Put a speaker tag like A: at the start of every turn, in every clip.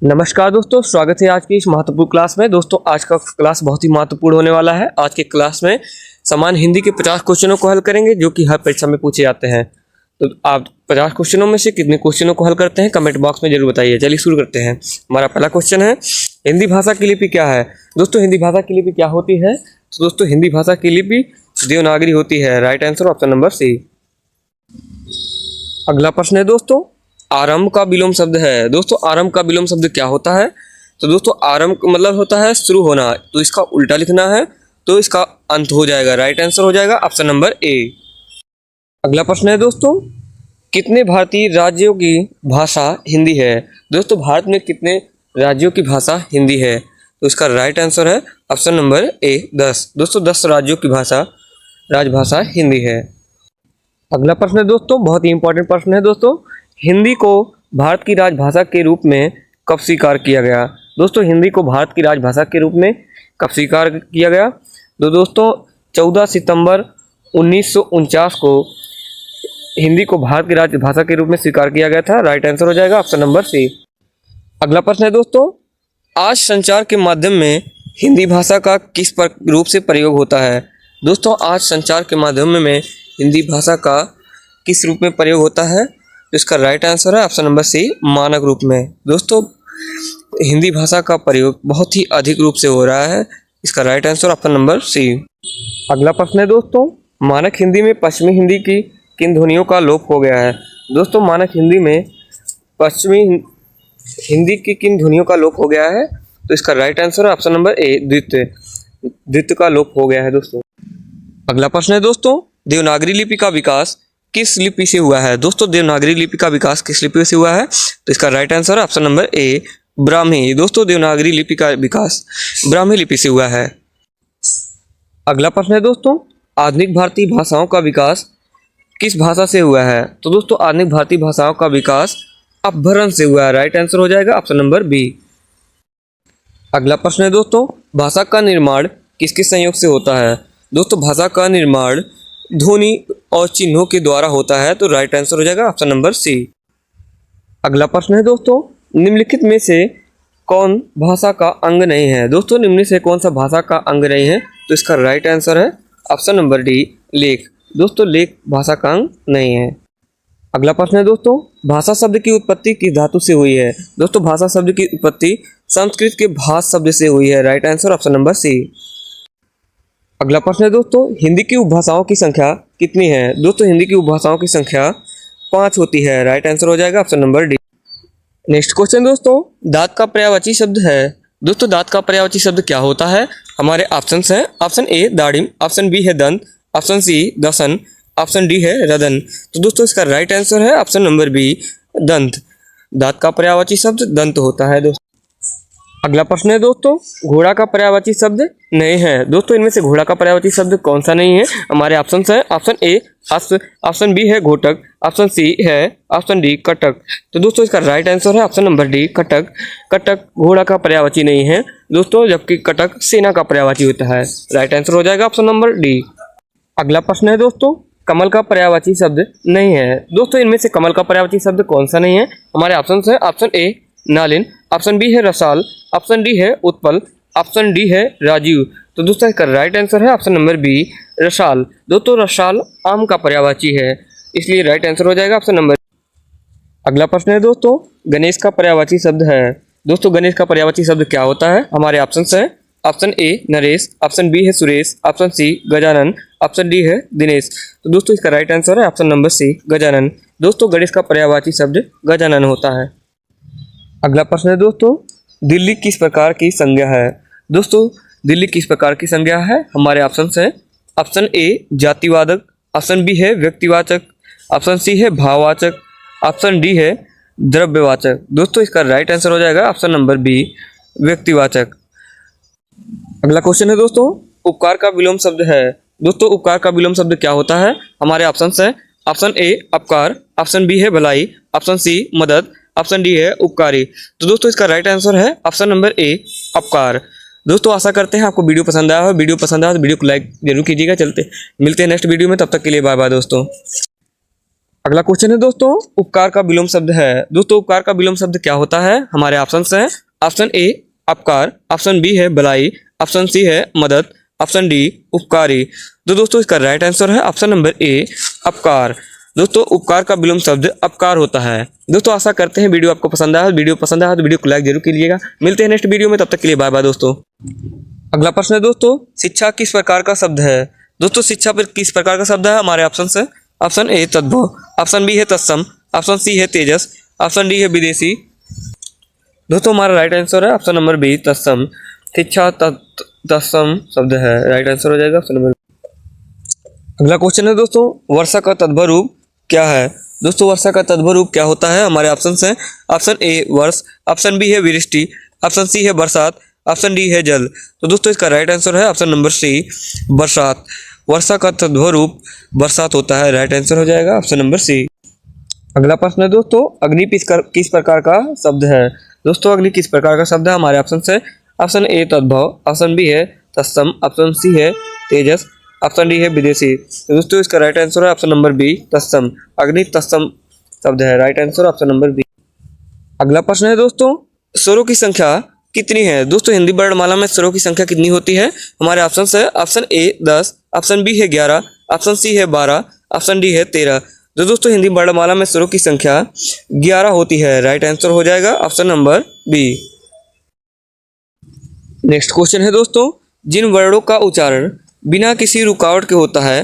A: नमस्कार दोस्तों, स्वागत है आज की इस महत्वपूर्ण क्लास में। दोस्तों आज का क्लास बहुत ही महत्वपूर्ण होने वाला है। आज के क्लास में सामान्य हिंदी के 50 क्वेश्चनों को हल करेंगे जो कि हर परीक्षा में पूछे जाते हैं। तो आप 50 क्वेश्चनों में से कितने क्वेश्चनों को हल करते हैं कमेंट बॉक्स में जरूर बताइए। चलिए शुरू करते हैं। हमारा पहला क्वेश्चन है, हिंदी भाषा की लिपि क्या है। दोस्तों हिंदी भाषा की लिपि क्या होती है? तो दोस्तों हिंदी भाषा की लिपि देवनागरी होती है। Right answer option number C. अगला प्रश्न है दोस्तों, आरंभ का विलोम शब्द है। दोस्तों आरंभ का विलोम शब्द क्या होता है? तो दोस्तों आरंभ का मतलब होता है शुरू होना, तो इसका उल्टा लिखना है तो इसका अंत हो जाएगा। राइट आंसर हो जाएगा ऑप्शन नंबर ए। अगला प्रश्न है दोस्तों, कितने भारतीय राज्यों की भाषा हिंदी है। दोस्तों भारत में कितने राज्यों की भाषा हिंदी है? तो इसका राइट आंसर है ऑप्शन नंबर ए 10। दोस्तों 10 राज्यों की भाषा राजभाषा हिंदी है। अगला प्रश्न है दोस्तों, बहुत ही इंपॉर्टेंट प्रश्न है दोस्तों, हिंदी को भारत की राजभाषा के रूप में कब स्वीकार किया गया। दोस्तों हिंदी को भारत की राजभाषा के रूप में कब स्वीकार किया गया? तो दोस्तों 14 सितंबर 1949 को हिंदी को भारत की राजभाषा के रूप में स्वीकार किया गया था। राइट आंसर हो जाएगा ऑप्शन नंबर सी। अगला प्रश्न है दोस्तों, आज संचार के माध्यम में हिंदी भाषा का किस रूप से प्रयोग होता है। दोस्तों आज संचार के माध्यम में हिंदी भाषा का किस रूप में प्रयोग होता है? तो इसका राइट आंसर है ऑप्शन नंबर सी, मानक रूप में। दोस्तों हिंदी भाषा का प्रयोग बहुत ही अधिक रूप से हो रहा है। इसका right answer option number C. अगला प्रश्न है दोस्तों, मानक हिंदी में पश्चिमी हिंदी की किन ध्वनियों का लोप हो गया है। दोस्तों मानक हिंदी में पश्चिमी हिंदी की किन ध्वनियों का लोप हो गया है? तो इसका राइट आंसर है ऑप्शन नंबर ए, द्वित्व का लोप हो गया है दोस्तों। अगला प्रश्न है दोस्तों, देवनागरी लिपि का विकास किस लिपि से हुआ है। दोस्तों देवनागरी लिपि का विकास किस लिपि से हुआ है? तो इसका राइट आंसर है ऑप्शन नंबर ए, ब्राह्मी। दोस्तों देवनागरी लिपि का विकास ब्राह्मी लिपि से हुआ है। अगला प्रश्न है दोस्तों, आधुनिक भारतीय भाषाओं का विकास किस भाषा से हुआ है। तो दोस्तों आधुनिक भारतीय भाषाओं का विकास अपभ्रंश से हुआ है। राइट आंसर हो जाएगा ऑप्शन नंबर बी। अगला प्रश्न है दोस्तों, भाषा का निर्माण किस किस संयोग से होता है। दोस्तों भाषा का निर्माण ध्वनि और चिन्हों के द्वारा होता है। तो राइट आंसर हो जाएगा ऑप्शन नंबर सी। अगला प्रश्न है दोस्तों, निम्नलिखित में से कौन भाषा का अंग नहीं है। दोस्तों निम्न से कौन सा भाषा का अंग नहीं है? तो इसका राइट आंसर है ऑप्शन नंबर डी, लेख। दोस्तों लेख भाषा का अंग नहीं है। अगला प्रश्न है दोस्तों, भाषा शब्द की उत्पत्ति किस धातु से हुई है। दोस्तों भाषा शब्द की उत्पत्ति संस्कृत के भाष शब्द से हुई है। Right answer option number C. अगला प्रश्न है दोस्तों, हिंदी की उपभाषाओं की संख्या कितनी है। दोस्तों हिंदी की उपभाषाओं की संख्या 5 होती है। राइट आंसर हो जाएगा option number D. Next question दोस्तों, दांत का पर्यायवाची शब्द है। दोस्तों दांत का पर्यायवाची शब्द क्या होता है? हमारे ऑप्शंस हैं, ऑप्शन ए दाढ़िम, ऑप्शन बी है दंत, ऑप्शन सी दसन, ऑप्शन डी है रदन। तो दोस्तों इसका राइट आंसर है ऑप्शन नंबर बी, दंत। दांत का पर्यायवाची शब्द दंत होता है दोस्तों। अगला प्रश्न है दोस्तों, घोड़ा का पर्यायवाची शब्द नहीं है। दोस्तों इनमें से घोड़ा का पर्यायवाची शब्द कौन सा नहीं है? हमारे ऑप्शन है, ऑप्शन ए अश्व, ऑप्शन बी है घोटक, ऑप्शन सी है, ऑप्शन डी कटक। तो दोस्तों इसका राइट आंसर है option number D, Cuttack. Cuttack घोड़ा का पर्यायवाची नहीं है दोस्तों, जबकि कटक सेना का पर्यायवाची होता है। राइट आंसर हो जाएगा ऑप्शन नंबर डी। अगला प्रश्न है दोस्तों, कमल का पर्यायवाची शब्द नहीं है। दोस्तों इनमें से कमल का पर्यायवाची शब्द कौन सा नहीं है? हमारे ऑप्शन है, ऑप्शन ए नालिन, ऑप्शन बी है रसाल, ऑप्शन डी है उत्पल, ऑप्शन डी है राजीव। तो दोस्तों इसका राइट आंसर है ऑप्शन नंबर बी, रसाल। दोस्तों रसाल आम का पर्यायवाची है, इसलिए राइट आंसर हो जाएगा ऑप्शन नंबर। अगला प्रश्न है दोस्तों, गणेश का पर्यायवाची शब्द है। दोस्तों गणेश का पर्यायवाची शब्द क्या होता है? हमारे ऑप्शन है, option A Naresh, option B है Suresh, option C Gajanan, option D है दिनेश। तो दोस्तों इसका राइट आंसर है ऑप्शन नंबर सी, गजानन। दोस्तों गणेश का पर्यायवाची शब्द गजानन होता है। अगला प्रश्न है दोस्तों, दिल्ली किस प्रकार की संज्ञा है। दोस्तों दिल्ली किस प्रकार की संज्ञा है? हमारे ऑप्शन हैं, ऑप्शन ए जातिवाचक, ऑप्शन बी है व्यक्तिवाचक, ऑप्शन सी है भाववाचक, ऑप्शन डी है द्रव्यवाचक। दोस्तों इसका राइट आंसर हो जाएगा ऑप्शन नंबर बी, व्यक्तिवाचक। अगला क्वेश्चन है दोस्तों, उपकार का विलोम शब्द है। दोस्तों उपकार का विलोम शब्द क्या होता है? हमारे ऑप्शन हैं, ऑप्शन ए अपकार, ऑप्शन बी है भलाई, ऑप्शन सी मदद, ऑप्शन डी है उपकारी। तो दोस्तों इसका राइट आंसर है ऑप्शन नंबर ए, अपकार। दोस्तों आशा करते हैं आपको वीडियो पसंद आया हो। वीडियो पसंद आया तो वीडियो को लाइक जरूर कीजिएगा। चलते मिलते हैं नेक्स्ट वीडियो में, तब तक के लिए बाय बाय दोस्तों। अगला क्वेश्चन है दोस्तों, उपकार का विलोम शब्द है। दोस्तों उपकार का विलोम शब्द क्या होता है? हमारे ऑप्शन है ऑप्शन ए अपकार, ऑप्शन बी है भलाई, ऑप्शन सी है मदद, ऑप्शन डी उपकारी। तो दोस्तों इसका राइट आंसर है ऑप्शन नंबर ए अपकार। दोस्तों उपकार का विलोम शब्द अपकार होता है। दोस्तों आशा करते हैं वीडियो आपको पसंद आया। वीडियो पसंद आया तो वीडियो को लाइक जरूर कीजिएगा। मिलते हैं नेक्स्ट वीडियो में, तब तक के लिए बाय बाय दोस्तों। अगला प्रश्न है दोस्तों, शिक्षा किस प्रकार का शब्द है? दोस्तों शिक्षा पर किस प्रकार का शब्द है? हमारे ऑप्शन है ऑप्शन ए तद्भव, ऑप्शन बी है तत्सम, ऑप्शन सी है तेजस, ऑप्शन डी है विदेशी। दोस्तों हमारा राइट आंसर है ऑप्शन नंबर बी तत्सम। शिक्षा तत्सम शब्द है, राइट आंसर हो जाएगा ऑप्शन नंबर। अगला क्वेश्चन है दोस्तों, वर्षा का तद्भव रूप क्या है? दोस्तों वर्षा का तद्भव रूप क्या होता है? हमारे ऑप्शन है ऑप्शन ए वर्ष, ऑप्शन बी है वृष्टि, ऑप्शन सी है बरसात, ऑप्शन डी है जल। तो दोस्तों इसका राइट आंसर है ऑप्शन नंबर सी बरसात। वर्षा का तद्भव रूप बरसात होता है, राइट आंसर हो जाएगा ऑप्शन नंबर सी। अगला प्रश्न है दोस्तों, अग्नि किस प्रकार का शब्द है? दोस्तों अग्नि किस प्रकार का शब्द है? हमारे ऑप्शन है ऑप्शन ए तद्भव, ऑप्शन बी है तत्सम, ऑप्शन सी है तेजस, ऑप्शन डी है विदेशी। तो दोस्तों इसका राइट आंसर है ऑप्शन नंबर बी तत्सम। अग्नि तत्सम शब्द है, right answer option number B. अगला प्रश्न है दोस्तों, स्वरों की संख्या कितनी है? दोस्तों हिंदी वर्णमाला में स्वरों की संख्या कितनी होती है? हमारे ऑप्शन है ऑप्शन ए 10, ऑप्शन बी है 11, ऑप्शन सी है 12, ऑप्शन डी है 13। तो दोस्तों हिंदी वर्णमाला में स्वरों की संख्या 11 होती है, राइट आंसर हो जाएगा option number B. Next question है दोस्तों, जिन वर्णों का उच्चारण बिना किसी रुकावट के होता है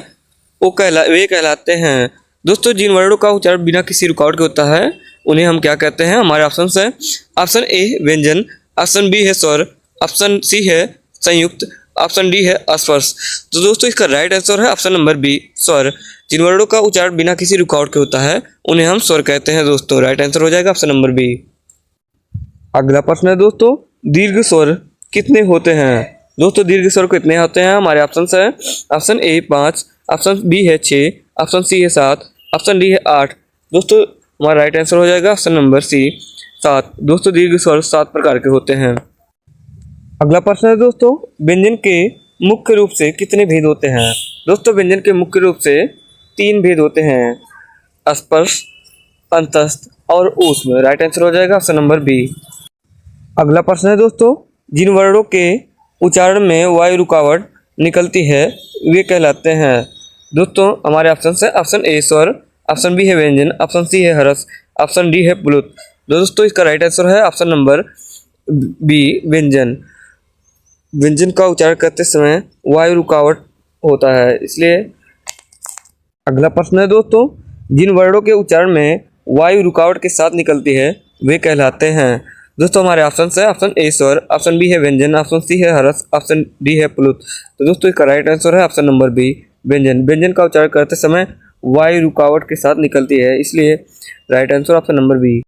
A: वे कहलाते हैं। दोस्तों जिन वर्णों का उच्चारण बिना किसी रुकावट के होता है उन्हें हम क्या कहते हैं? हमारे ऑप्शन है ऑप्शन ए व्यंजन, ऑप्शन बी है स्वर, ऑप्शन सी है संयुक्त, ऑप्शन डी है अस्पर्श। तो दोस्तों इसका राइट आंसर है ऑप्शन नंबर बी स्वर। जिन वर्णों का उच्चारण बिना किसी रुकावट के होता है उन्हें हम स्वर कहते हैं दोस्तों, राइट आंसर हो जाएगा ऑप्शन नंबर बी। अगला प्रश्न है दोस्तों, दीर्घ स्वर कितने होते हैं? दोस्तों दीर्घ स्वर कितने होते हैं? हमारे ऑप्शन है ऑप्शन ए 5, ऑप्शन बी है 6, ऑप्शन सी है 7, ऑप्शन डी है 8। दोस्तों हमारा राइट आंसर हो जाएगा ऑप्शन नंबर सी 7। दोस्तों दीर्घ स्वर 7 प्रकार के होते हैं। अगला प्रश्न है दोस्तों, व्यंजन के मुख्य रूप से कितने भेद होते हैं? दोस्तों व्यंजन के मुख्य रूप से 3 भेद होते हैं, स्पर्श, अंतस्थ और ऊष्म, राइट आंसर हो जाएगा ऑप्शन नंबर बी। अगला प्रश्न है दोस्तों, जिन वर्णों के उच्चारण में वायु रुकावट निकलती है वे कहलाते हैं। दोस्तों हमारे ऑप्शन है ऑप्शन ए स्वर, ऑप्शन बी है व्यंजन, ऑप्शन सी है हर्ष, ऑप्शन डी है प्लुत। दोस्तों इसका राइट आंसर है ऑप्शन नंबर बी व्यंजन। व्यंजन का उच्चारण करते समय वायु रुकावट होता है इसलिए। अगला प्रश्न है दोस्तों, जिन वर्णों के उच्चारण में वायु रुकावट के साथ निकलती है वे कहलाते हैं। दोस्तों हमारे ऑप्शन है ऑप्शन ए स्वर, ऑप्शन बी है व्यंजन, ऑप्शन सी है हर्ष, ऑप्शन डी है प्लुत। तो दोस्तों इसका राइट आंसर है ऑप्शन नंबर बी व्यंजन। व्यंजन का उच्चारण करते समय वायु रुकावट के साथ निकलती है इसलिए right answer option number B.